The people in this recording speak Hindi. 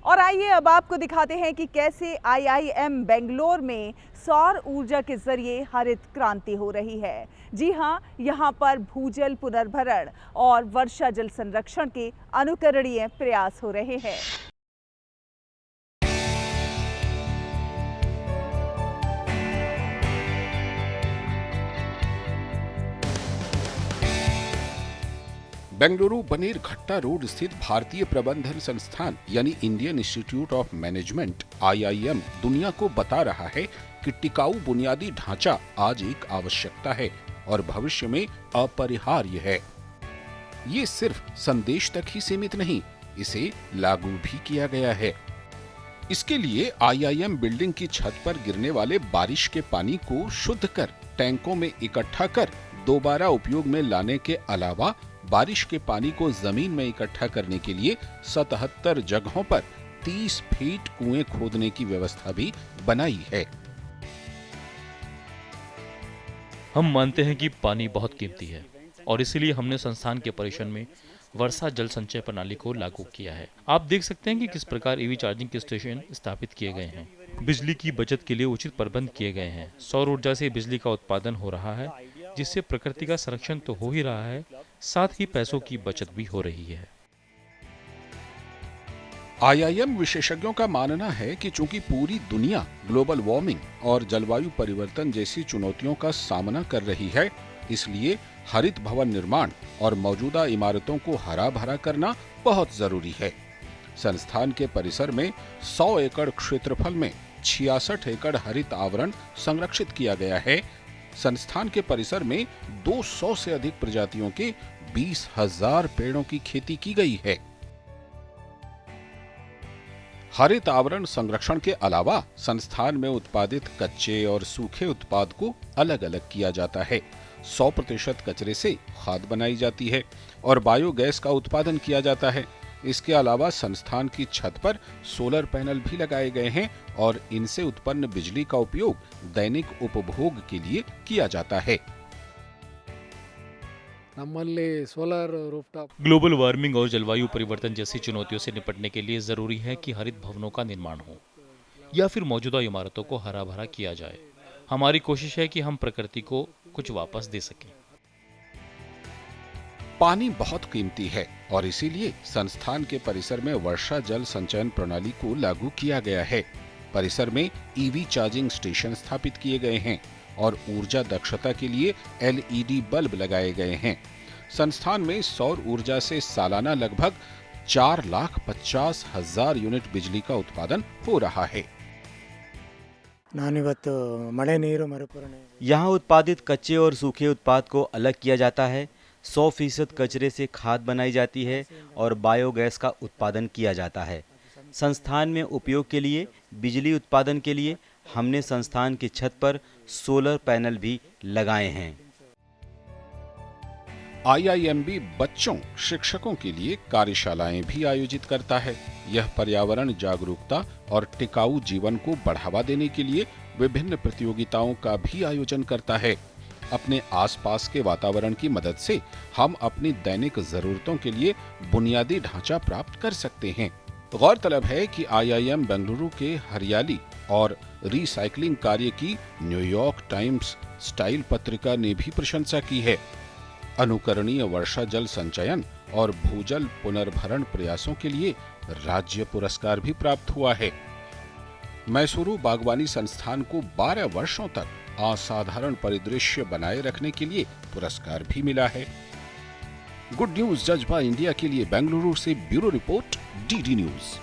और आइए अब आपको दिखाते हैं कि कैसे आईआईएम बेंगलोर में सौर ऊर्जा के जरिए हरित क्रांति हो रही है। जी हां, यहां पर भूजल पुनर्भरण और वर्षा जल संरक्षण के अनुकरणीय प्रयास हो रहे हैं। बेंगलुरु बनेरघट्टा रोड स्थित भारतीय प्रबंधन संस्थान यानी Indian institute of management (IIM) दुनिया को बता रहा है कि टिकाऊ बुनियादी ढांचा आज एक आवश्यकता है और भविष्य में अपरिहार्य है। ये सिर्फ संदेश तक ही सीमित नहीं, इसे लागू भी किया गया है। इसके लिए IIM बिल्डिंग की छत पर गिरने वाले बारिश के पानी को शुद्ध कर टैंकों में इकट्ठा कर दोबारा उपयोग में लाने के अलावा बारिश के पानी को जमीन में इकट्ठा करने के लिए 77 जगहों पर 30 फीट कुएं खोदने की व्यवस्था भी बनाई है। हम मानते हैं कि पानी बहुत कीमती है और इसीलिए हमने संस्थान के परिसर में वर्षा जल संचय प्रणाली को लागू किया है। आप देख सकते हैं कि किस प्रकार ईवी चार्जिंग के स्टेशन स्थापित किए गए हैं। बिजली की बचत के लिए उचित प्रबंध किए गए हैं। सौर ऊर्जा से बिजली का उत्पादन हो रहा है, जिससे प्रकृति का संरक्षण तो हो ही रहा है, साथ ही पैसों की बचत भी हो रही है। IIM विशेषज्ञों का मानना है कि चूंकि पूरी दुनिया ग्लोबल वार्मिंग और जलवायु परिवर्तन जैसी चुनौतियों का सामना कर रही है, इसलिए हरित भवन निर्माण और मौजूदा इमारतों को हरा भरा करना बहुत जरूरी है। संस्थान के परिसर में 100 एकड़ क्षेत्रफल में 66 एकड़ हरित आवरण संरक्षित किया गया है। संस्थान के परिसर में 200 से अधिक प्रजातियों के 20,000 पेड़ों की खेती की गई है। हरित आवरण संरक्षण के अलावा संस्थान में उत्पादित कच्चे और सूखे उत्पाद को अलग अलग किया जाता है। 100% कचरे से खाद बनाई जाती है और बायोगैस का उत्पादन किया जाता है। इसके अलावा संस्थान की छत पर सोलर पैनल भी लगाए गए हैं और इनसे उत्पन्न बिजली का उपयोग दैनिक उपभोग के लिए किया जाता है। ग्लोबल वार्मिंग और जलवायु परिवर्तन जैसी चुनौतियों से निपटने के लिए जरूरी है कि हरित भवनों का निर्माण हो या फिर मौजूदा इमारतों को हरा भरा किया जाए। हमारी कोशिश है कि हम प्रकृति को कुछ वापस दे सकें। पानी बहुत कीमती है और इसीलिए संस्थान के परिसर में वर्षा जल संचयन प्रणाली को लागू किया गया है। परिसर में ईवी चार्जिंग स्टेशन स्थापित किए गए हैं और ऊर्जा दक्षता के लिए LED बल्ब लगाए गए हैं। संस्थान में सौर ऊर्जा से सालाना लगभग 4,50,000 यूनिट बिजली का उत्पादन हो रहा है। यहाँ उत्पादित कच्चे और सूखे उत्पाद को अलग किया जाता है। 100% कचरे से खाद बनाई जाती है और बायोगैस का उत्पादन किया जाता है। संस्थान में उपयोग के लिए बिजली उत्पादन के लिए हमने संस्थान की छत पर सोलर पैनल भी लगाए हैं। IIM भी बच्चों, शिक्षकों के लिए कार्यशालाएं भी आयोजित करता है। यह पर्यावरण जागरूकता और टिकाऊ जीवन को बढ़ावा देने के लिए विभिन्न प्रतियोगिताओं का भी आयोजन करता है। अपने आसपास के वातावरण की मदद से हम अपनी दैनिक जरूरतों के लिए बुनियादी ढांचा प्राप्त कर सकते हैं। गौरतलब है कि IIM बेंगलुरु के हरियाली और रिसाइकलिंग कार्य की न्यूयॉर्क टाइम्स स्टाइल पत्रिका ने भी प्रशंसा की है। अनुकरणीय वर्षा जल संचयन और भूजल पुनर्भरण प्रयासों के लिए राज्य पुरस्कार भी प्राप्त हुआ है। मैसूरू बागवानी संस्थान को 12 वर्षों तक असाधारण परिदृश्य बनाए रखने के लिए पुरस्कार भी मिला है। गुड न्यूज जज्बा इंडिया के लिए बेंगलुरु से ब्यूरो रिपोर्ट, DD न्यूज।